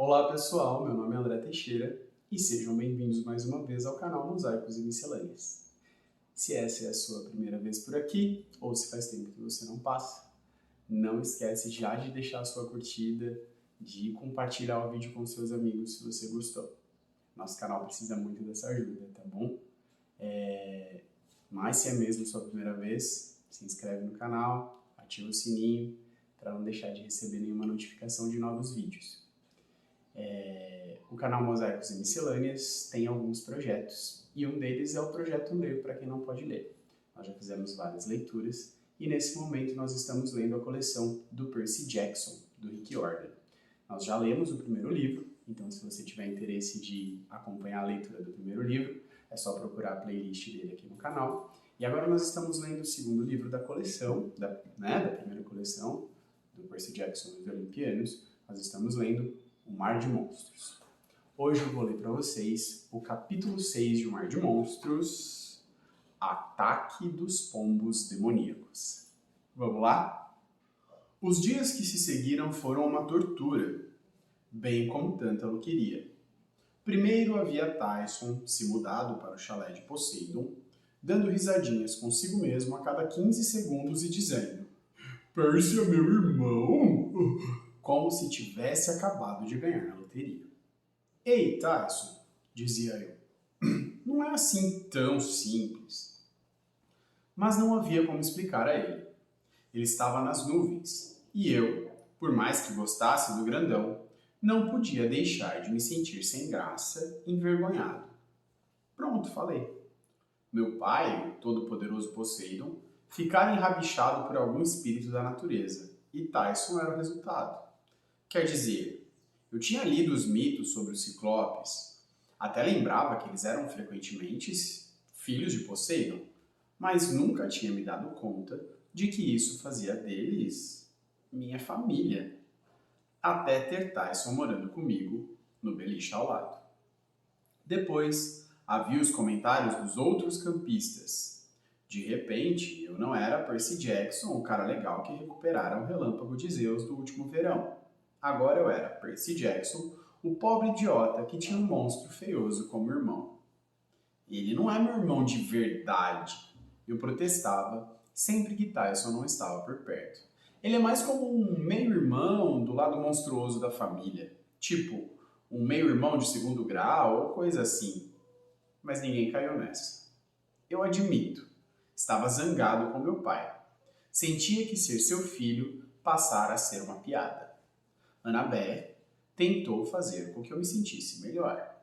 Olá pessoal, meu nome é André Teixeira e sejam bem-vindos mais uma vez ao canal Mosaicos e Miscelâneas. Se essa é a sua primeira vez por aqui, ou se faz tempo que você não passa, não esquece já de deixar a sua curtida, de compartilhar o vídeo com seus amigos se você gostou. Nosso canal precisa muito dessa ajuda, tá bom? Mas se é mesmo a sua primeira vez, se inscreve no canal, ativa o sininho para não deixar de receber nenhuma notificação de novos vídeos. O canal Mosaicos e Miscelâneas tem alguns projetos e um deles é o projeto Ler para quem não pode ler. Nós já fizemos várias leituras e nesse momento nós estamos lendo a coleção do Percy Jackson, do Rick Riordan. Nós já lemos o primeiro livro, então se você tiver interesse de acompanhar a leitura do primeiro livro, é só procurar a playlist dele aqui no canal. E agora nós estamos lendo o segundo livro da coleção, da primeira coleção do Percy Jackson e os Olimpianos. Nós estamos lendo O Mar de Monstros. Hoje eu vou ler para vocês o capítulo 6 de O Mar de Monstros, Ataque dos Pombos Demoníacos. Vamos lá? Os dias que se seguiram foram uma tortura, bem como Tântalo queria. Primeiro havia Tyson se mudado para o chalé de Poseidon, dando risadinhas consigo mesmo a cada 15 segundos e dizendo: "Percy é meu irmão!" como se tivesse acabado de ganhar na loteria. "Ei, Tyson", dizia eu, "não é assim tão simples." Mas não havia como explicar a ele. Ele estava nas nuvens, e eu, por mais que gostasse do grandão, não podia deixar de me sentir sem graça, envergonhado. Pronto, falei. Meu pai, o todo-poderoso Poseidon, ficara enrabixado por algum espírito da natureza, e Tyson era o resultado. Quer dizer, eu tinha lido os mitos sobre os ciclopes, até lembrava que eles eram frequentemente filhos de Poseidon, mas nunca tinha me dado conta de que isso fazia deles minha família, até ter Tyson morando comigo no beliche ao lado. Depois, havia os comentários dos outros campistas. De repente, eu não era Percy Jackson, o cara legal que recuperara o relâmpago de Zeus do último verão. Agora eu era Percy Jackson, o pobre idiota que tinha um monstro feioso como irmão. Ele não é meu irmão de verdade, eu protestava sempre que Tyson não estava por perto. Ele é mais como um meio-irmão do lado monstruoso da família, tipo um meio-irmão de segundo grau ou coisa assim. Mas ninguém caiu nessa. Eu admito, estava zangado com meu pai. Sentia que ser seu filho passara a ser uma piada. Annabeth tentou fazer com que eu me sentisse melhor.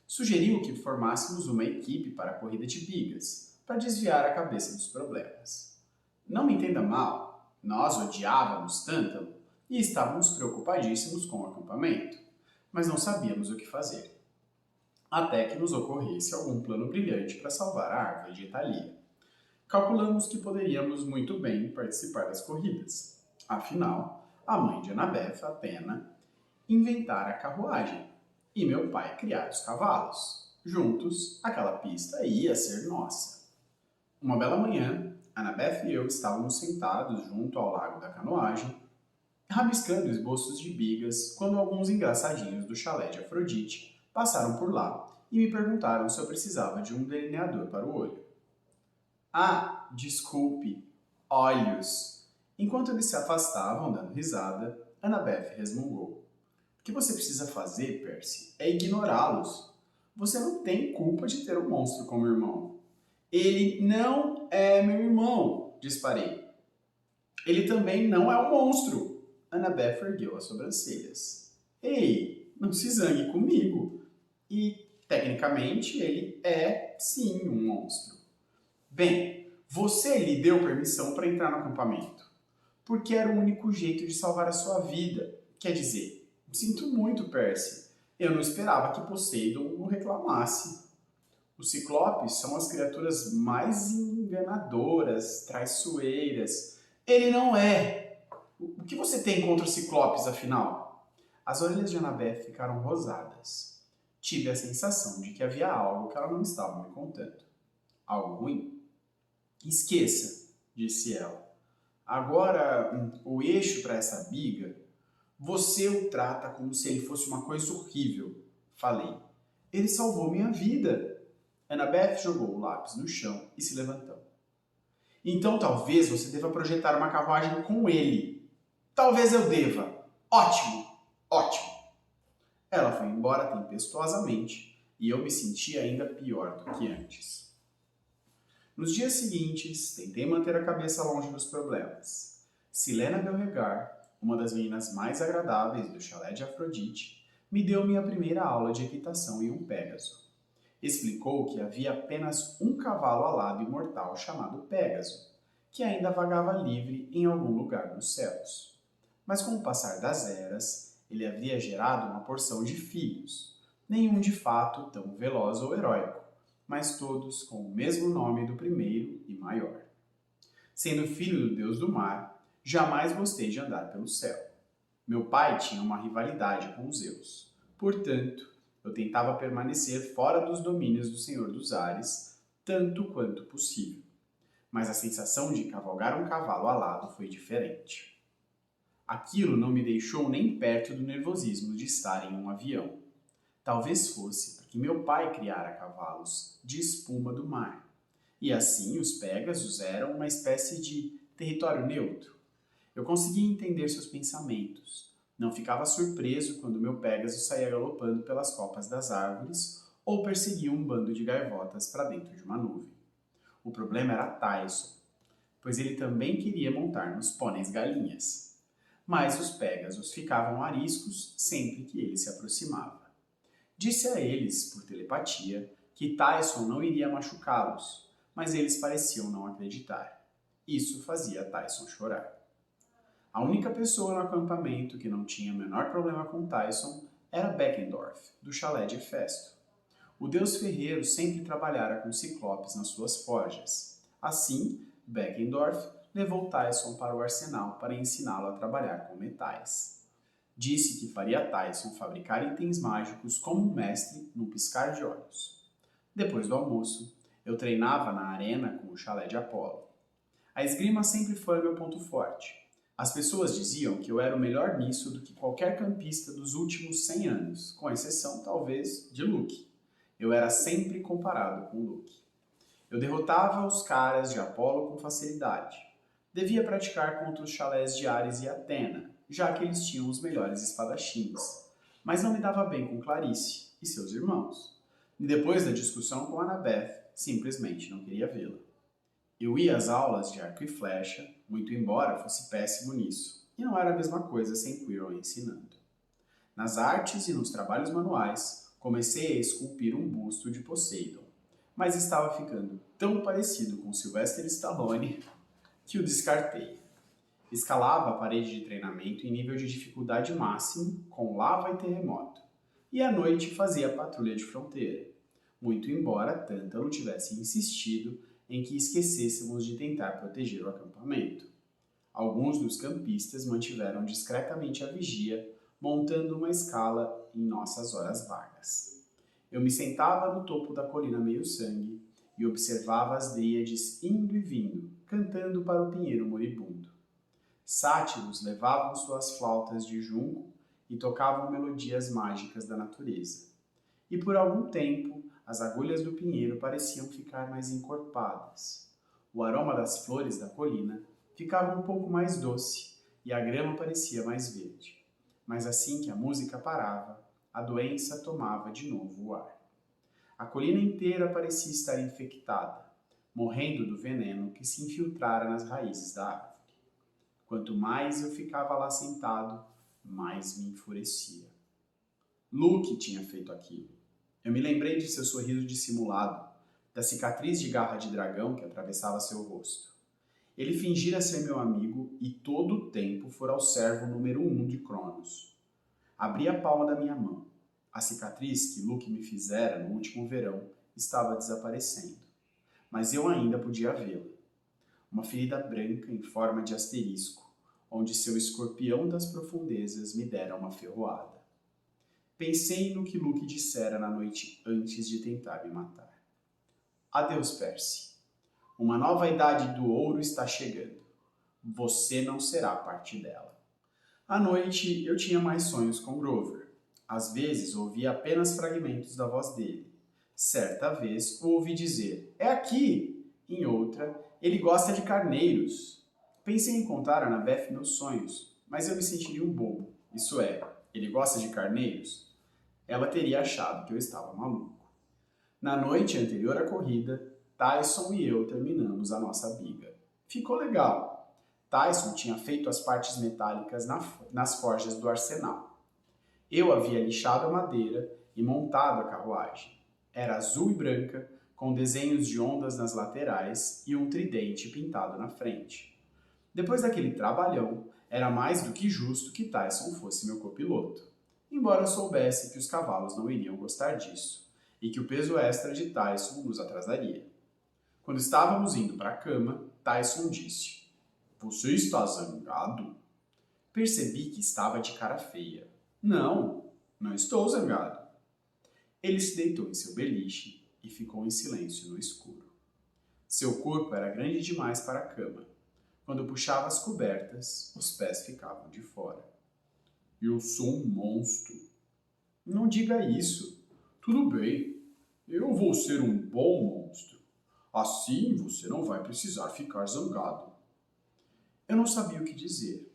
Sugeriu que formássemos uma equipe para a corrida de bigas, para desviar a cabeça dos problemas. Não me entenda mal, nós odiávamos Tântalo e estávamos preocupadíssimos com o acampamento, mas não sabíamos o que fazer. Até que nos ocorresse algum plano brilhante para salvar a árvore de Thalia. Calculamos que poderíamos muito bem participar das corridas. Afinal, a mãe de Annabeth, Athena, inventara a carruagem e meu pai criar os cavalos. Juntos, aquela pista ia ser nossa. Uma bela manhã, Annabeth e eu estávamos sentados junto ao lago da canoagem, rabiscando esboços de bigas, quando alguns engraçadinhos do chalé de Afrodite passaram por lá e me perguntaram se eu precisava de um delineador para o olho. "Ah, desculpe, olhos." Enquanto eles se afastavam, dando risada, Annabeth resmungou: "O que você precisa fazer, Percy, é ignorá-los. Você não tem culpa de ter um monstro como irmão." "Ele não é meu irmão", disparei. "Ele também não é um monstro." Annabeth ergueu as sobrancelhas. "Ei, não se zangue comigo. E, tecnicamente, ele é, sim, um monstro." "Bem, você lhe deu permissão para entrar no acampamento, porque era o único jeito de salvar a sua vida. Quer dizer, sinto muito, Percy. Eu não esperava que Poseidon o reclamasse. Os ciclopes são as criaturas mais enganadoras, traiçoeiras." "Ele não é. O que você tem contra os ciclopes, afinal?" As orelhas de Annabeth ficaram rosadas. Tive a sensação de que havia algo que ela não estava me contando. "Algo ruim?" "Esqueça", disse ela. "Agora, o eixo para essa biga, Você o trata como se ele fosse uma coisa horrível, falei. Ele salvou minha vida. Annabeth jogou o lápis no chão e se levantou. Então talvez você deva projetar uma carruagem com ele. Talvez eu deva. Ótimo, ótimo. Ela foi embora tempestuosamente e eu me senti ainda pior do que antes. Nos dias seguintes, tentei manter a cabeça longe dos problemas. Silena Beauregard, uma das meninas mais agradáveis do chalé de Afrodite, me deu minha primeira aula de equitação em um Pégaso. Explicou que havia apenas um cavalo alado imortal chamado Pégaso, que ainda vagava livre em algum lugar nos céus. Mas com o passar das eras, ele havia gerado uma porção de filhos, nenhum de fato tão veloz ou heróico, mas todos com o mesmo nome do primeiro e maior. Sendo filho do deus do mar, jamais gostei de andar pelo céu. Meu pai tinha uma rivalidade com os Zeus. Portanto, eu tentava permanecer fora dos domínios do Senhor dos Ares, tanto quanto possível. Mas a sensação de cavalgar um cavalo alado foi diferente. Aquilo não me deixou nem perto do nervosismo de estar em um avião. Talvez fosse porque meu pai criara cavalos de espuma do mar. E assim os Pégasos eram uma espécie de território neutro. Eu conseguia entender seus pensamentos. Não ficava surpreso quando meu Pégaso saía galopando pelas copas das árvores ou perseguia um bando de gaivotas para dentro de uma nuvem. O problema era Tyson, pois ele também queria montar nos pôneis galinhas. Mas os Pégasos ficavam ariscos sempre que ele se aproximava. Disse a eles, por telepatia, que Tyson não iria machucá-los, mas eles pareciam não acreditar. Isso fazia Tyson chorar. A única pessoa no acampamento que não tinha o menor problema com Tyson era Beckendorf, do chalé de Hefesto. O deus ferreiro sempre trabalhara com ciclopes nas suas forjas. Assim, Beckendorf levou Tyson para o arsenal para ensiná-lo a trabalhar com metais. Disse que faria Tyson fabricar itens mágicos como um mestre num piscar de olhos. Depois do almoço, eu treinava na arena com o chalé de Apolo. A esgrima sempre foi meu ponto forte. As pessoas diziam que eu era o melhor nisso do que qualquer campista dos últimos 100 anos, com exceção, talvez, de Luke. Eu era sempre comparado com Luke. Eu derrotava os caras de Apolo com facilidade. Devia praticar contra os chalés de Ares e Atena, já que eles tinham os melhores espadachins. Mas não me dava bem com Clarice e seus irmãos. E depois da discussão com Annabeth, simplesmente não queria vê-la. Eu ia às aulas de arco e flecha, muito embora fosse péssimo nisso, e não era a mesma coisa sem Quirrell ensinando. Nas artes e nos trabalhos manuais, comecei a esculpir um busto de Poseidon, mas estava ficando tão parecido com Sylvester Stallone que o descartei. Escalava a parede de treinamento em nível de dificuldade máximo, com lava e terremoto, e à noite fazia patrulha de fronteira, muito embora Tântalo tivesse insistido em que esquecêssemos de tentar proteger o acampamento. Alguns dos campistas mantiveram discretamente a vigia, montando uma escala em nossas horas vagas. Eu me sentava no topo da colina meio-sangue e observava as dríades indo e vindo, cantando para o pinheiro moribundo. Sátiros levavam suas flautas de junco e tocavam melodias mágicas da natureza. E por algum tempo, as agulhas do pinheiro pareciam ficar mais encorpadas. O aroma das flores da colina ficava um pouco mais doce e a grama parecia mais verde. Mas assim que a música parava, a doença tomava de novo o ar. A colina inteira parecia estar infectada, morrendo do veneno que se infiltrara nas raízes da árvore. Quanto mais eu ficava lá sentado, mais me enfurecia. Luke tinha feito aquilo. Eu me lembrei de seu sorriso dissimulado, da cicatriz de garra de dragão que atravessava seu rosto. Ele fingira ser meu amigo e todo o tempo fora o servo número 1 de Cronos. Abri a palma da minha mão. A cicatriz que Luke me fizera no último verão estava desaparecendo, mas eu ainda podia vê-la. Uma ferida branca em forma de asterisco, onde seu escorpião das profundezas me dera uma ferroada. Pensei no que Luke dissera na noite antes de tentar me matar. Adeus, Percy. Uma nova idade do ouro está chegando. Você não será parte dela. À noite, eu tinha mais sonhos com Grover. Às vezes, ouvia apenas fragmentos da voz dele. Certa vez, o ouvi dizer, é aqui! Em outra, ele gosta de carneiros. Pensei em contar a Annabeth meus sonhos, mas eu me sentiria um bobo. Isso é, ele gosta de carneiros? Ela teria achado que eu estava maluco. Na noite anterior à corrida, Tyson e eu terminamos a nossa biga. Ficou legal. Tyson tinha feito as partes metálicas nas forjas do arsenal. Eu havia lixado a madeira e montado a carruagem. Era azul e branca, com desenhos de ondas nas laterais e um tridente pintado na frente. Depois daquele trabalhão, era mais do que justo que Tyson fosse meu copiloto, embora eu soubesse que os cavalos não iriam gostar disso e que o peso extra de Tyson nos atrasaria. Quando estávamos indo para a cama, Tyson disse: Você está zangado? Percebi que estava de cara feia. Não, não estou zangado. Ele se deitou em seu beliche e ficou em silêncio no escuro. Seu corpo era grande demais para a cama. Quando puxava as cobertas, os pés ficavam de fora. Eu sou um monstro. Não diga isso. Tudo bem, eu vou ser um bom monstro. Assim você não vai precisar ficar zangado. Eu não sabia o que dizer.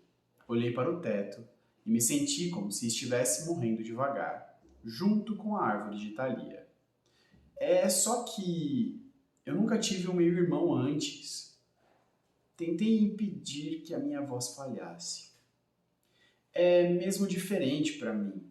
Olhei para o teto e me senti como se estivesse morrendo devagar, junto com a árvore de Thalia. É só que eu nunca tive um meio-irmão antes. Tentei impedir que a minha voz falhasse. É mesmo diferente para mim.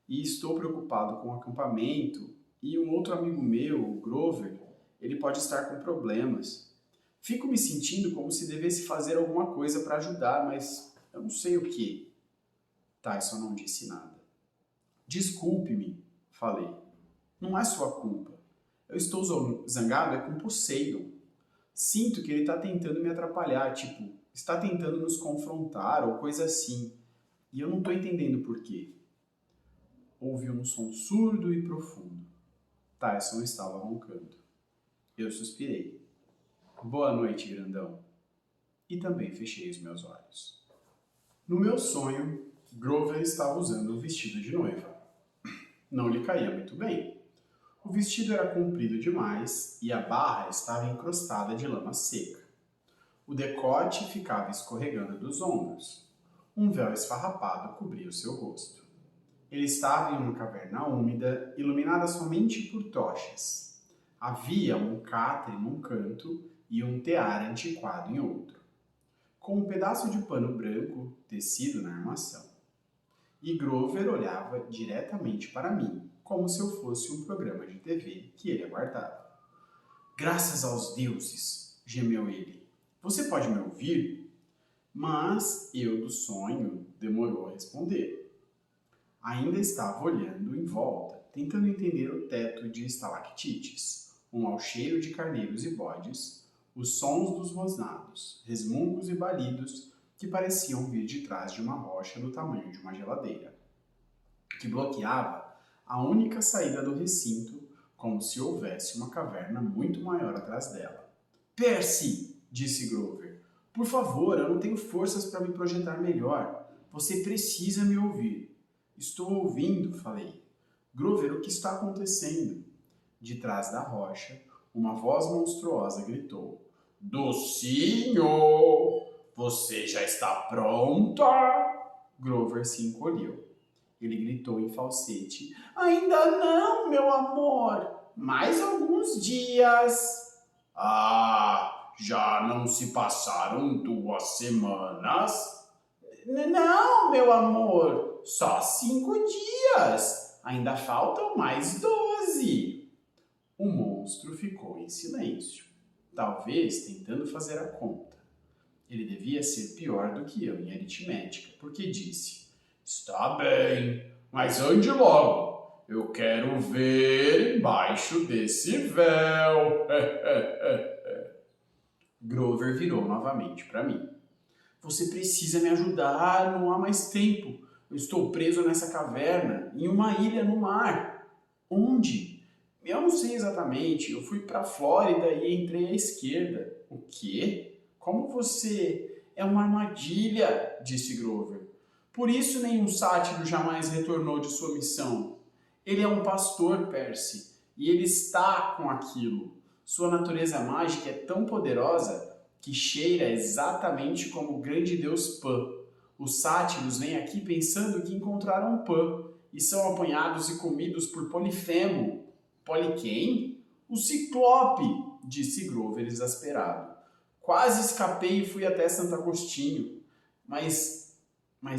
E estou preocupado com o acampamento e um outro amigo meu, o Grover, ele pode estar com problemas. Fico me sentindo como se devesse fazer alguma coisa para ajudar, mas eu não sei o que. Tyson não disse nada. Desculpe-me, falei. Não é sua culpa. Eu estou zangado com Poseidon. Sinto que ele está tentando me atrapalhar, tipo, está tentando nos confrontar ou coisa assim. E eu não estou entendendo por quê. Houve um som surdo e profundo. Tyson estava roncando. Eu suspirei. Boa noite, grandão. E também fechei os meus olhos. No meu sonho, Grover estava usando um vestido de noiva. Não lhe caía muito bem. O vestido era comprido demais e a barra estava encrustada de lama seca. O decote ficava escorregando dos ombros. Um véu esfarrapado cobria o seu rosto. Ele estava em uma caverna úmida, iluminada somente por tochas. Havia um catre num canto e um tear antiquado em outro, com um pedaço de pano branco tecido na armação. E Grover olhava diretamente para mim, como se eu fosse um programa de TV que ele aguardava. Graças aos deuses, gemeu ele. Você pode me ouvir? Mas eu do sonho demorou a responder. Ainda estava olhando em volta, tentando entender o teto de estalactites, um mau cheiro de carneiros e bodes, os sons dos rosnados, resmungos e balidos que pareciam vir de trás de uma rocha do tamanho de uma geladeira, que bloqueava a única saída do recinto, como se houvesse uma caverna muito maior atrás dela. Percy, disse Grover, por favor, eu não tenho forças para me projetar melhor. Você precisa me ouvir. Estou ouvindo, falei. Grover, o que está acontecendo? De trás da rocha, uma voz monstruosa gritou. Docinho! Você já está pronta? Grover se encolheu. Ele gritou em falsete. Ainda não, meu amor. Mais alguns dias. Ah, já não se passaram 2 semanas? Não, meu amor. Só 5 dias. Ainda faltam mais 12. O monstro ficou em silêncio, talvez tentando fazer a conta. Ele devia ser pior do que eu em aritmética, porque disse: Está bem, mas ande logo. Eu quero ver embaixo desse véu. Grover virou novamente para mim. Você precisa me ajudar, não há mais tempo. Eu estou preso nessa caverna, em uma ilha no mar. Onde? Eu não sei exatamente. Eu fui para a Flórida e entrei à esquerda. O quê? Como você... É uma armadilha, disse Grover. Por isso nenhum sátiro jamais retornou de sua missão. Ele é um pastor, Percy, e ele está com aquilo. Sua natureza mágica é tão poderosa que cheira exatamente como o grande deus Pan. Os sátiros vêm aqui pensando que encontraram Pan e são apanhados e comidos por Polifemo. Poli quem? O Ciclope, disse Grover exasperado. Quase escapei e fui até Santo Agostinho. Mas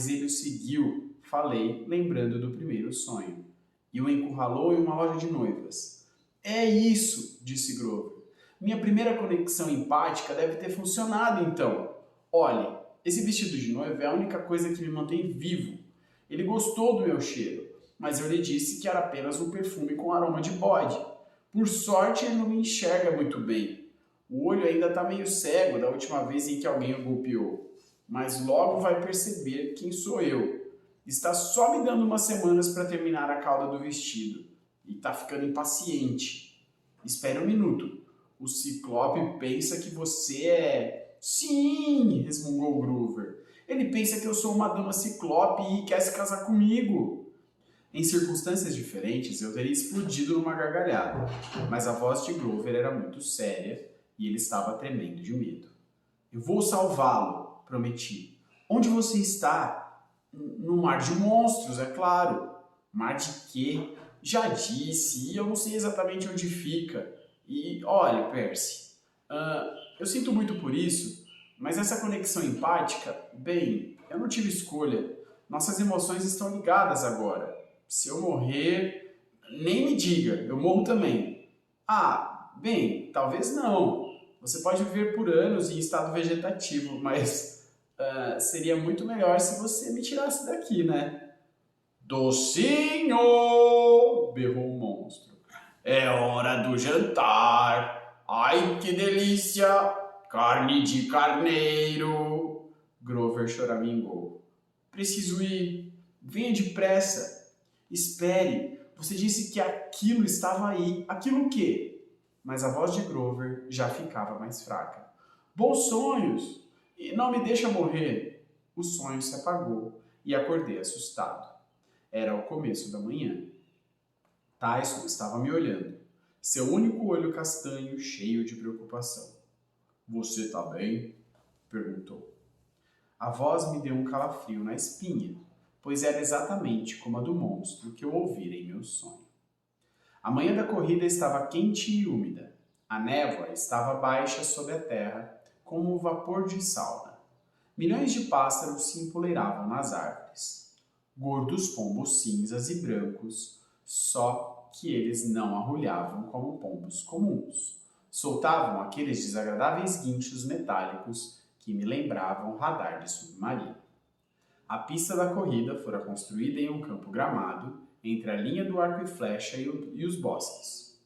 ele o seguiu, falei, lembrando do primeiro sonho. E o encurralou em uma loja de noivas. É isso, disse Grover. Minha primeira conexão empática deve ter funcionado então. Olhe, esse vestido de noiva é a única coisa que me mantém vivo. Ele gostou do meu cheiro, mas eu lhe disse que era apenas um perfume com aroma de bode. Por sorte, ele não me enxerga muito bem. O olho ainda está meio cego da última vez em que alguém o golpeou. Mas logo vai perceber quem sou eu. Está só me dando umas semanas para terminar a cauda do vestido. E está ficando impaciente. Espere um minuto. O Ciclope pensa que você é... Sim, resmungou Grover. Ele pensa que eu sou uma dama Ciclope e quer se casar comigo. Em circunstâncias diferentes, eu teria explodido numa gargalhada. Mas a voz de Grover era muito séria e ele estava tremendo de medo. Eu vou salvá-lo, prometi. Onde você está? No mar de monstros, é claro. Mar de quê? Já disse, e eu não sei exatamente onde fica. E, olha, Percy, eu sinto muito por isso, mas essa conexão empática, bem, eu não tive escolha. Nossas emoções estão ligadas agora. Se eu morrer, nem me diga, eu morro também. Ah, bem, talvez não. Você pode viver por anos em estado vegetativo, mas seria muito melhor se você me tirasse daqui, né? Docinho! Berrou o monstro. É hora do jantar. Ai, que delícia! Carne de carneiro! Grover choramingou. Preciso ir. Venha depressa. Espere. Você disse que aquilo estava aí. Aquilo o quê? Mas a voz de Grover já ficava mais fraca. Bons sonhos! E não me deixa morrer. O sonho se apagou e acordei assustado. Era o começo da manhã. Tyson estava me olhando, seu único olho castanho cheio de preocupação. Você tá bem? Perguntou. A voz me deu um calafrio na espinha, pois era exatamente como a do monstro que eu ouvira em meu sonho. A manhã da corrida estava quente e úmida. A névoa estava baixa sob a terra, como um vapor de sauna. Milhões de pássaros se empoleiravam nas árvores. Gordos pombos cinzas e brancos, só que eles não arrulhavam como pombos comuns. Soltavam aqueles desagradáveis guinchos metálicos que me lembravam radar de submarino. A pista da corrida fora construída em um campo gramado, entre a linha do arco e flecha e os bosques.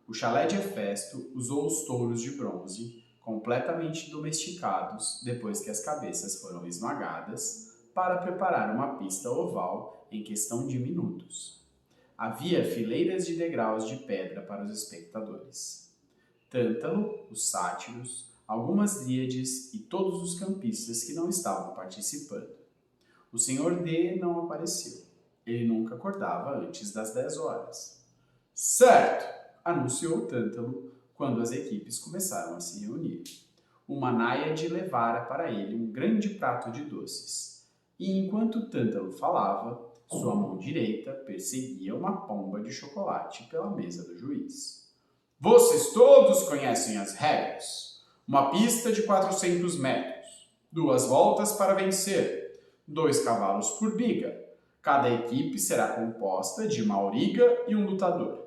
O chalé de Hefesto usou os touros de bronze, completamente domesticados depois que as cabeças foram esmagadas, para preparar uma pista oval em questão de minutos. Havia fileiras de degraus de pedra para os espectadores. Tântalo, os sátiros, algumas dríades e todos os campistas que não estavam participando. O Sr. D não apareceu. Ele nunca acordava antes das 10 horas. Certo! Anunciou Tântalo quando as equipes começaram a se reunir. Uma náiade levara para ele um grande prato de doces. E enquanto Tântalo falava, sua mão direita perseguia uma pomba de chocolate pela mesa do juiz. Vocês todos conhecem as regras. Uma pista de 400 metros. 2 voltas para vencer. 2 cavalos por biga. Cada equipe será composta de uma auriga e um lutador.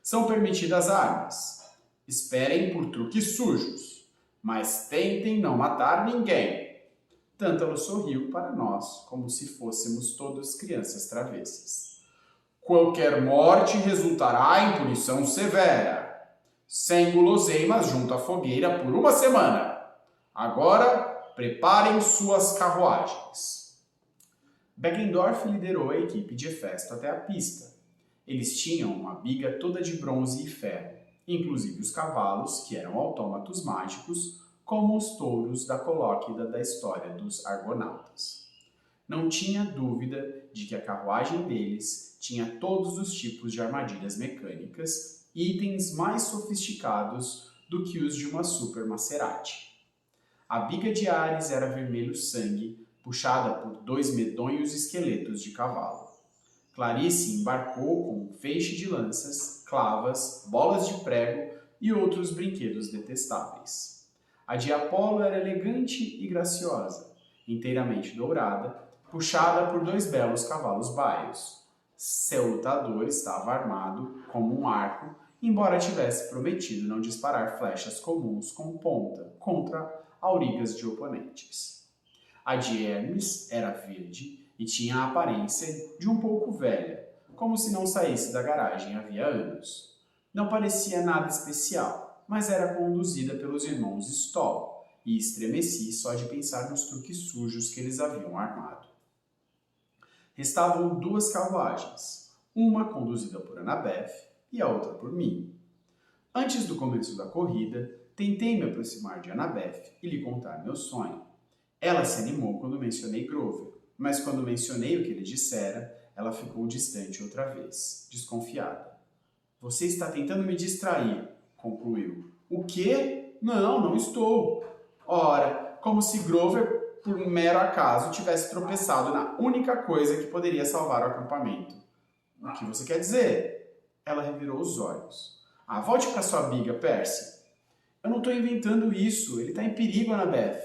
São permitidas armas. Esperem por truques sujos, mas tentem não matar ninguém. Tântalo sorriu para nós, como se fôssemos todos crianças travessas. Qualquer morte resultará em punição severa. Sem guloseimas junto à fogueira por 1 semana. Agora, preparem suas carruagens. Beckendorf liderou a equipe de Hefesto até a pista. Eles tinham uma biga toda de bronze e ferro, inclusive os cavalos, que eram autômatos mágicos, como os touros da colóquida da história dos Argonautas. Não tinha dúvida de que a carruagem deles tinha todos os tipos de armadilhas mecânicas e itens mais sofisticados do que os de uma Super Maserati. A biga de Ares era vermelho sangue, puxada por 2 medonhos esqueletos de cavalo. Clarice embarcou com um feixe de lanças, clavas, bolas de prego e outros brinquedos detestáveis. A de Apolo era elegante e graciosa, inteiramente dourada, puxada por 2 belos cavalos baios. Seu lutador estava armado como um arco, embora tivesse prometido não disparar flechas comuns com ponta contra aurigas de oponentes. A de Hermes era verde e tinha a aparência de um pouco velha, como se não saísse da garagem havia anos. Não parecia nada especial, mas era conduzida pelos irmãos Stoll, e estremeci só de pensar nos truques sujos que eles haviam armado. Restavam 2 carruagens, uma conduzida por Annabeth e a outra por mim. Antes do começo da corrida, tentei me aproximar de Annabeth e lhe contar meu sonho. Ela se animou quando mencionei Grover, mas quando mencionei o que ele dissera, ela ficou distante outra vez, desconfiada. Você está tentando me distrair, concluiu. O quê? Não estou. Ora, como se Grover, por um mero acaso, tivesse tropeçado na única coisa que poderia salvar o acampamento. O que você quer dizer? Ela revirou os olhos. Volte para sua biga, Percy. Eu não estou inventando isso, ele está em perigo, Annabeth.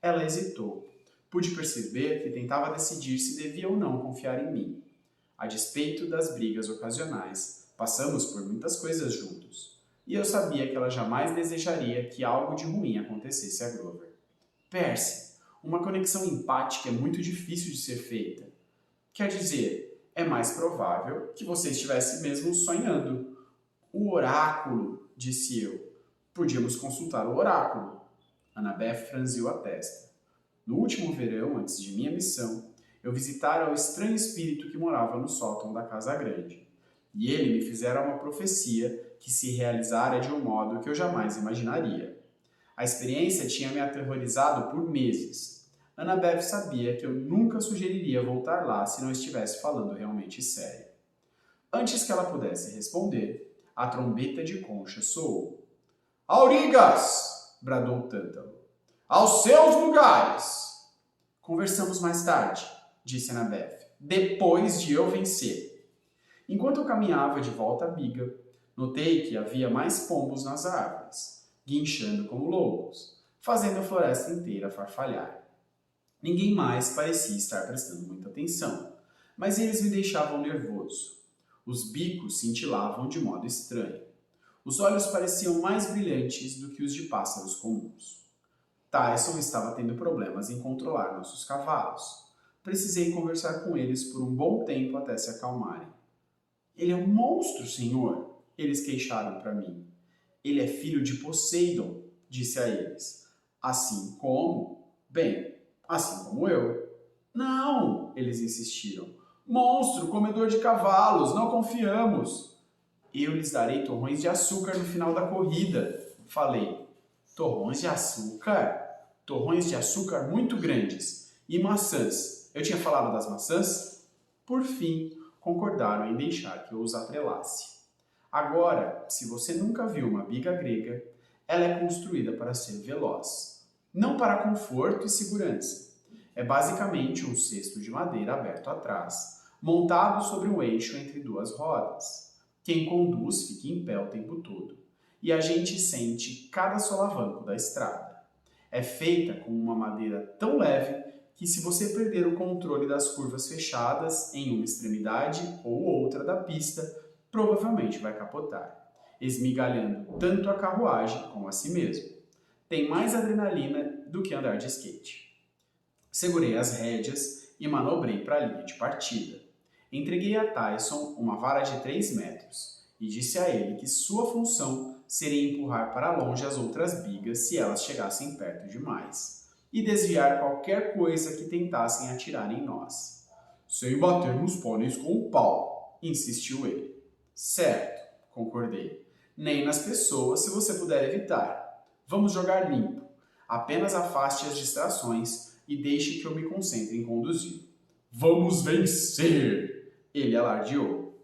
Ela hesitou. Pude perceber que tentava decidir se devia ou não confiar em mim. A despeito das brigas ocasionais, passamos por muitas coisas juntos, e eu sabia que ela jamais desejaria que algo de ruim acontecesse a Grover. Percy, uma conexão empática é muito difícil de ser feita. Quer dizer, é mais provável que você estivesse mesmo sonhando. O oráculo, disse eu. Podíamos consultar o oráculo. Annabeth franziu a testa. No último verão, antes de minha missão, eu visitara o estranho espírito que morava no sótão da casa grande. E ele me fizera uma profecia que se realizara de um modo que eu jamais imaginaria. A experiência tinha me aterrorizado por meses. Annabeth sabia que eu nunca sugeriria voltar lá se não estivesse falando realmente sério. Antes que ela pudesse responder, a trombeta de concha soou. Aurigas! Bradou o Tântalo. Aos seus lugares! Conversamos mais tarde, disse Annabeth, depois de eu vencer. Enquanto eu caminhava de volta à biga, notei que havia mais pombos nas árvores, guinchando como loucos, fazendo a floresta inteira farfalhar. Ninguém mais parecia estar prestando muita atenção, mas eles me deixavam nervoso. Os bicos cintilavam de modo estranho. Os olhos pareciam mais brilhantes do que os de pássaros comuns. Tyson estava tendo problemas em controlar nossos cavalos. Precisei conversar com eles por um bom tempo até se acalmarem. Ele é um monstro, senhor, eles queixaram para mim. Ele é filho de Poseidon, disse a eles. Assim como? Bem, assim como eu. Não, eles insistiram. Monstro, comedor de cavalos, não confiamos. Eu lhes darei torrões de açúcar no final da corrida, falei. Torrões de açúcar? Torrões de açúcar muito grandes. E maçãs. Eu tinha falado das maçãs? Por fim, concordaram em deixar que eu os atrelasse. Agora, se você nunca viu uma biga grega, ela é construída para ser veloz. Não para conforto e segurança. É basicamente um cesto de madeira aberto atrás, montado sobre um eixo entre 2 rodas. Quem conduz fica em pé o tempo todo. E a gente sente cada solavanco da estrada. É feita com uma madeira tão leve que se você perder o controle das curvas fechadas em uma extremidade ou outra da pista, provavelmente vai capotar, esmigalhando tanto a carruagem como a si mesmo. Tem mais adrenalina do que andar de skate. Segurei as rédeas e manobrei para a linha de partida. Entreguei a Tyson uma vara de 3 metros e disse a ele que sua função seria empurrar para longe as outras bigas se elas chegassem perto demais, e desviar qualquer coisa que tentassem atirar em nós. Sem bater nos pôneis com o pau, insistiu ele. Certo, concordei. Nem nas pessoas se você puder evitar. Vamos jogar limpo. Apenas afaste as distrações e deixe que eu me concentre em conduzir. Vamos vencer! Ele alardeou.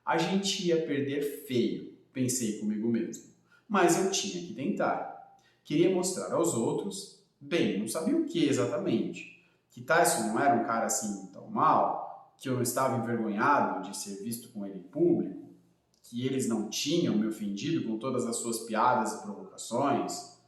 A gente ia perder feio, pensei comigo mesmo. Mas eu tinha que tentar. Queria mostrar aos outros, bem, não sabia o que exatamente. Que Tyson não era um cara assim tão mal, que eu não estava envergonhado de ser visto com ele em público, que eles não tinham me ofendido com todas as suas piadas e provocações.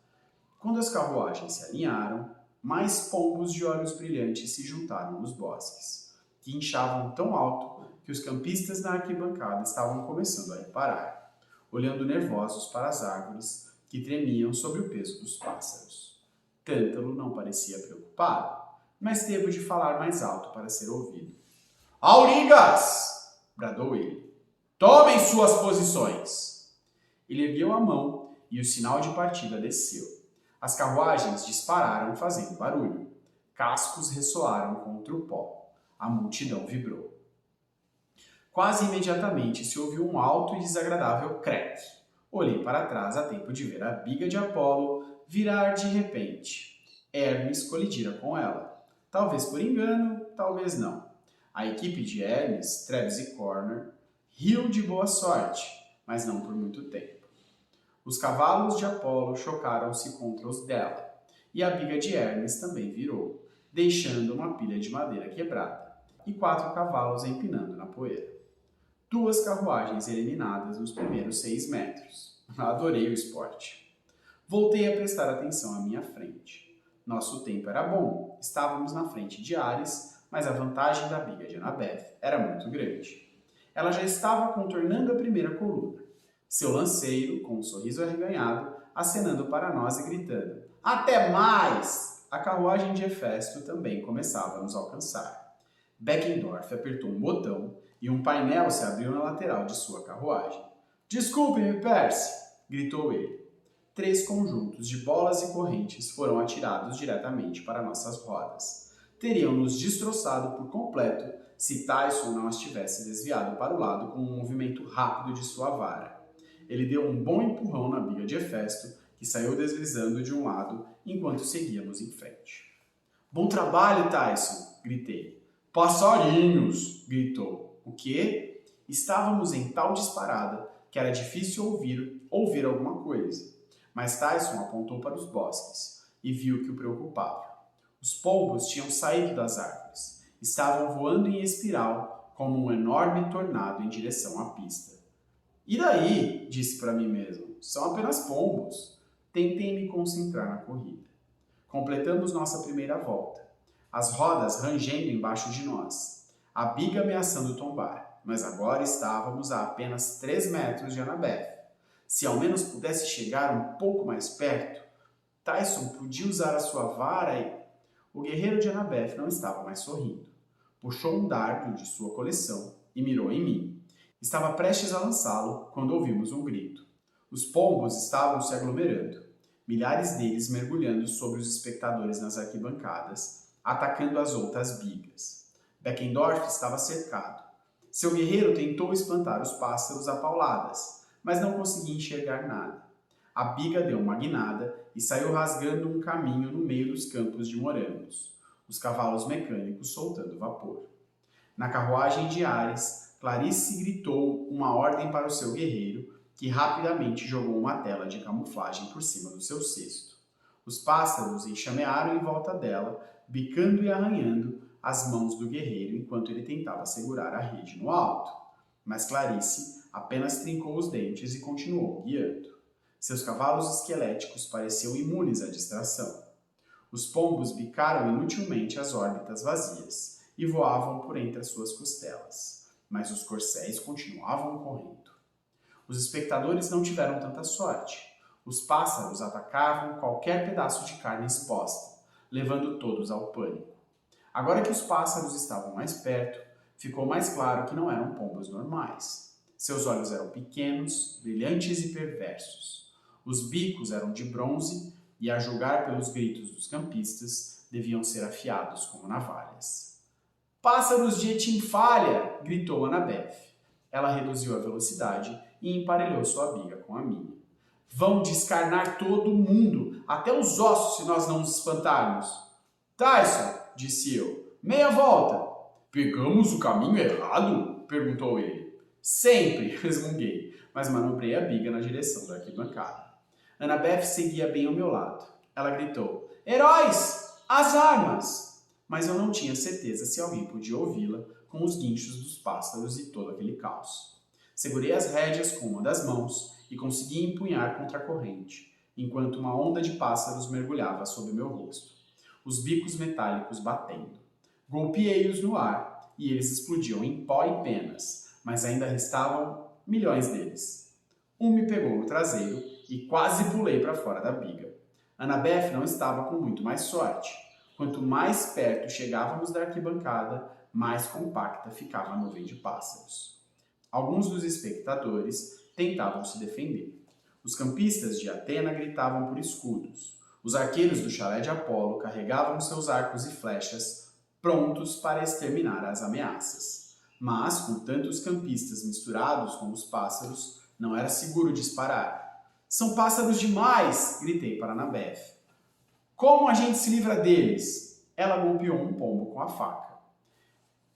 Quando as carruagens se alinharam, mais pombos de olhos brilhantes se juntaram nos bosques, que inchavam tão alto que os campistas na arquibancada estavam começando a reparar, olhando nervosos para as árvores que tremiam sob o peso dos pássaros. Tântalo não parecia preocupado, mas teve de falar mais alto para ser ouvido. Aurigas! Bradou ele. Tomem suas posições! Ele ergueu a mão e o sinal de partida desceu. As carruagens dispararam fazendo barulho. Cascos ressoaram contra o pó. A multidão vibrou. Quase imediatamente se ouviu um alto e desagradável crack. Olhei para trás a tempo de ver a biga de Apolo virar de repente. Hermes colidira com ela. Talvez por engano, talvez não. A equipe de Hermes, Travis e Corner, riu de boa sorte, mas não por muito tempo. Os cavalos de Apolo chocaram-se contra os dela, e a biga de Hermes também virou, deixando uma pilha de madeira quebrada, e 4 cavalos empinando na poeira. 2 carruagens eliminadas nos primeiros 6 metros. Adorei o esporte. Voltei a prestar atenção à minha frente. Nosso tempo era bom, estávamos na frente de Ares, mas a vantagem da biga de Anabeth era muito grande. Ela já estava contornando a primeira coluna. Seu lanceiro, com um sorriso arreganhado, acenando para nós e gritando: Até mais! A carruagem de Hefesto também começava a nos alcançar. Beckendorf apertou um botão e um painel se abriu na lateral de sua carruagem. Desculpe-me, Percy! Gritou ele. 3 conjuntos de bolas e correntes foram atirados diretamente para nossas rodas. Teriam nos destroçado por completo se Tyson não as tivesse desviado para o lado com um movimento rápido de sua vara. Ele deu um bom empurrão na biga de Hefesto, que saiu deslizando de um lado enquanto seguíamos em frente. Bom trabalho, Tyson! Gritei. Passarinhos! Gritou. O quê? Estávamos em tal disparada que era difícil ouvir alguma coisa. Mas Tyson apontou para os bosques e viu o que o preocupava. Os pombos tinham saído das árvores. Estavam voando em espiral como um enorme tornado em direção à pista. E daí? Disse para mim mesmo. São apenas pombos. Tentei me concentrar na corrida. Completamos nossa primeira volta. As rodas rangendo embaixo de nós. A biga ameaçando tombar. Mas agora estávamos a apenas 3 metros de Anabeth. Se ao menos pudesse chegar um pouco mais perto, Tyson podia usar a sua vara e... O guerreiro de Anabeth não estava mais sorrindo. Puxou um dardo de sua coleção e mirou em mim. Estava prestes a lançá-lo quando ouvimos um grito. Os pombos estavam se aglomerando, milhares deles mergulhando sobre os espectadores nas arquibancadas, atacando as outras bigas. Beckendorf estava cercado. Seu guerreiro tentou espantar os pássaros a pauladas, mas não conseguia enxergar nada. A biga deu uma guinada e saiu rasgando um caminho no meio dos campos de morangos, os cavalos mecânicos soltando vapor. Na carruagem de Ares, Clarice gritou uma ordem para o seu guerreiro, que rapidamente jogou uma tela de camuflagem por cima do seu cesto. Os pássaros enxamearam em volta dela, bicando e arranhando as mãos do guerreiro enquanto ele tentava segurar a rede no alto. Mas Clarice apenas trincou os dentes e continuou guiando. Seus cavalos esqueléticos pareciam imunes à distração. Os pombos bicaram inutilmente as órbitas vazias e voavam por entre as suas costelas. Mas os corcéis continuavam correndo. Os espectadores não tiveram tanta sorte. Os pássaros atacavam qualquer pedaço de carne exposta, levando todos ao pânico. Agora que os pássaros estavam mais perto, ficou mais claro que não eram pombos normais. Seus olhos eram pequenos, brilhantes e perversos. Os bicos eram de bronze e, a julgar pelos gritos dos campistas, deviam ser afiados como navalhas. Pássaros de Etinfalha! Gritou Anabeth. Ela reduziu a velocidade e emparelhou sua biga com a minha. Vão descarnar todo mundo, até os ossos, se nós não nos espantarmos. Tyson, disse eu, meia volta. Pegamos o caminho errado? Perguntou ele. Sempre, resmunguei, mas manobrei a biga na direção da arquibancada. Annabeth seguia bem ao meu lado. Ela gritou, heróis! As armas! Mas eu não tinha certeza se alguém podia ouvi-la com os guinchos dos pássaros e todo aquele caos. Segurei as rédeas com uma das mãos e consegui empunhar contra a corrente, enquanto uma onda de pássaros mergulhava sob meu rosto, os bicos metálicos batendo. Golpeei-os no ar e eles explodiam em pó e penas, mas ainda restavam milhões deles. Um me pegou no traseiro e quase pulei para fora da biga. Annabeth não estava com muito mais sorte. Quanto mais perto chegávamos da arquibancada, mais compacta ficava a nuvem de pássaros. Alguns dos espectadores tentavam se defender. Os campistas de Atena gritavam por escudos. Os arqueiros do chalé de Apolo carregavam seus arcos e flechas, prontos para exterminar as ameaças. Mas, com tantos campistas misturados com os pássaros, não era seguro disparar. São pássaros demais! Gritei para Annabeth. Como a gente se livra deles? Ela golpeou um pombo com a faca.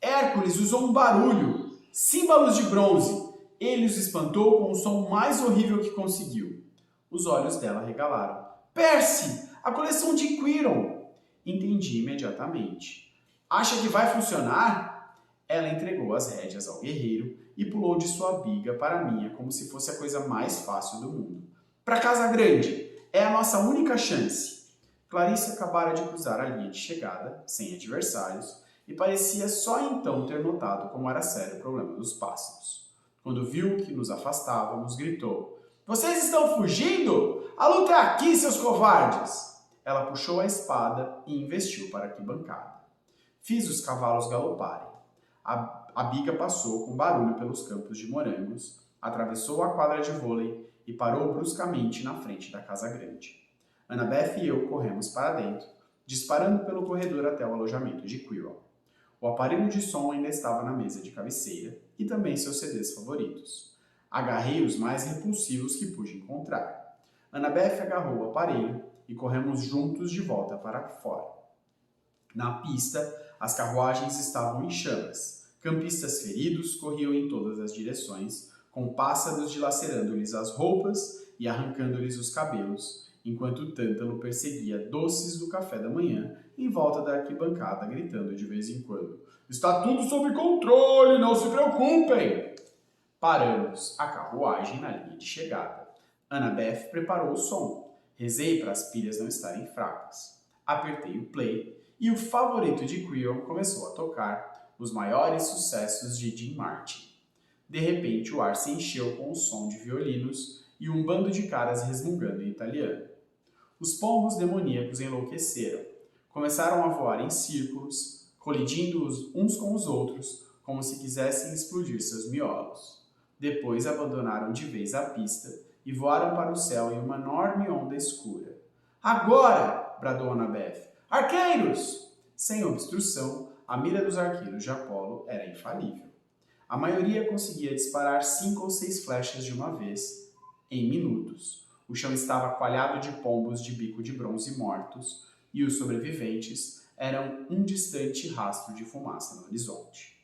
Hércules usou um barulho, símbolos de bronze. Ele os espantou com o som mais horrível que conseguiu. Os olhos dela regalaram. Percy! A coleção de Quiron! Entendi imediatamente. Acha que vai funcionar? Ela entregou as rédeas ao guerreiro e pulou de sua biga para a minha como se fosse a coisa mais fácil do mundo. Para Casa Grande! É a nossa única chance! Clarice acabara de cruzar a linha de chegada, sem adversários, e parecia só então ter notado como era sério o problema dos pássaros. Quando viu que nos afastávamos, gritou: Vocês estão fugindo? A luta é aqui, seus covardes! Ela puxou a espada e investiu para a arquibancada. Fiz os cavalos galoparem. A biga passou com barulho pelos campos de morangos, atravessou a quadra de vôlei e parou bruscamente na frente da Casa Grande. Annabeth e eu corremos para dentro, disparando pelo corredor até o alojamento de Quirrell. O aparelho de som ainda estava na mesa de cabeceira e também seus CDs favoritos. Agarrei os mais repulsivos que pude encontrar. Annabeth agarrou o aparelho e corremos juntos de volta para fora. Na pista, as carruagens estavam em chamas. Campistas feridos corriam em todas as direções, com pássaros dilacerando-lhes as roupas e arrancando-lhes os cabelos, enquanto Tântalo perseguia doces do café da manhã em volta da arquibancada, gritando de vez em quando: Está tudo sob controle, não se preocupem! Paramos a carruagem na linha de chegada. Annabeth preparou o som. Rezei para as pilhas não estarem fracas. Apertei o play e o favorito de Quirrell começou a tocar os maiores sucessos de Dean Martin. De repente o ar se encheu com o som de violinos e um bando de caras resmungando em italiano. Os pombos demoníacos enlouqueceram. Começaram a voar em círculos, colidindo uns com os outros, como se quisessem explodir seus miolos. Depois abandonaram de vez a pista e voaram para o céu em uma enorme onda escura. Agora! Bradou Annabeth. Arqueiros! Sem obstrução, a mira dos arqueiros de Apolo era infalível. A maioria conseguia disparar 5 ou 6 flechas de uma vez, em minutos. O chão estava coalhado de pombos de bico de bronze mortos, e os sobreviventes eram um distante rastro de fumaça no horizonte.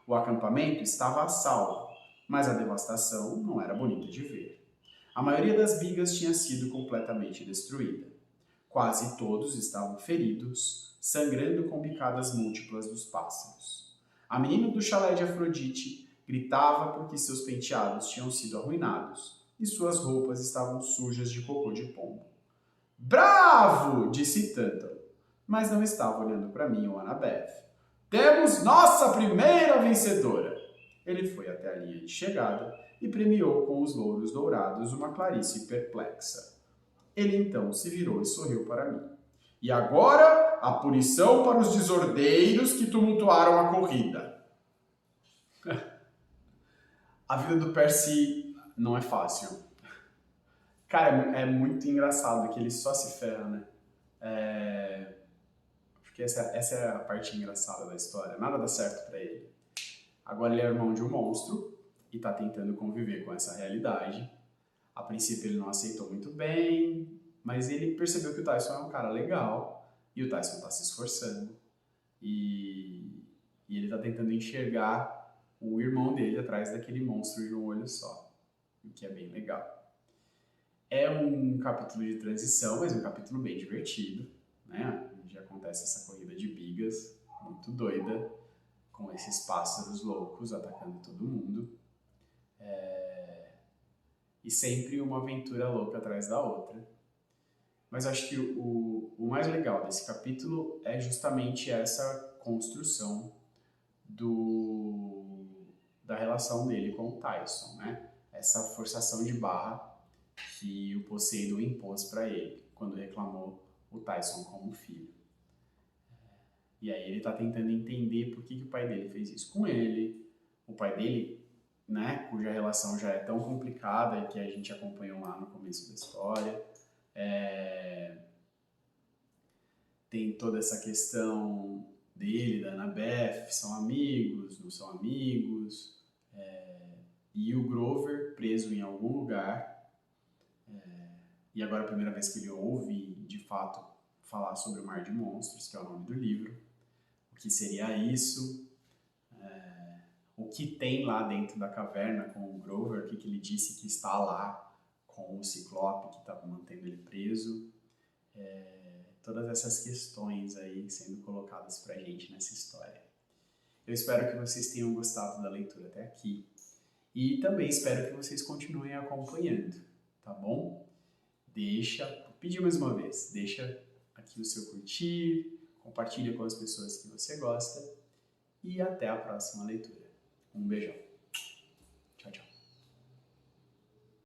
O acampamento estava a salvo, mas a devastação não era bonita de ver. A maioria das vigas tinha sido completamente destruída. Quase todos estavam feridos, sangrando com bicadas múltiplas dos pássaros. A menina do chalé de Afrodite gritava porque seus penteados tinham sido arruinados e suas roupas estavam sujas de cocô de pombo. Bravo! Disse Tântalo, mas não estava olhando para mim ou Annabeth. Temos nossa primeira vencedora! Ele foi até a linha de chegada e premiou com os louros dourados uma Clarice perplexa. Ele então se virou e sorriu para mim. E agora, a punição para os desordeiros que tumultuaram a corrida. A vida do Percy não é fácil. Cara, é muito engraçado que ele só se ferra, né? Porque essa é a parte engraçada da história. Nada dá certo para ele. Agora ele é irmão de um monstro e tá tentando conviver com essa realidade. A princípio ele não aceitou muito bem, mas ele percebeu que o Tyson é um cara legal e o Tyson tá se esforçando. E e ele está tentando enxergar o irmão dele atrás daquele monstro de um olho só, o que é bem legal. É um capítulo de transição, mas um capítulo bem divertido, né? Onde acontece essa corrida de bigas muito doida, com esses pássaros loucos atacando todo mundo. E sempre uma aventura louca atrás da outra. Mas acho que o mais legal desse capítulo é justamente essa construção da relação dele com o Tyson, né? Essa forçação de barra que o Poseidon impôs para ele quando reclamou o Tyson como filho. E aí ele está tentando entender por que o pai dele fez isso com ele. O pai dele, né, cuja relação já é tão complicada e que a gente acompanhou lá no começo da história. Tem toda essa questão dele, da Annabeth, são amigos, não são amigos, e o Grover preso em algum lugar, e agora é a primeira vez que ele ouve, de fato, falar sobre o Mar de Monstros, que é o nome do livro, o que seria isso, o que tem lá dentro da caverna com o Grover, o que ele disse que está lá com o Ciclope, que está mantendo ele preso, todas essas questões aí sendo colocadas pra gente nessa história. Eu espero que vocês tenham gostado da leitura até aqui e também espero que vocês continuem acompanhando, tá bom? Pedir mais uma vez, deixa aqui o seu curtir, compartilha com as pessoas que você gosta e até a próxima leitura. Um beijão.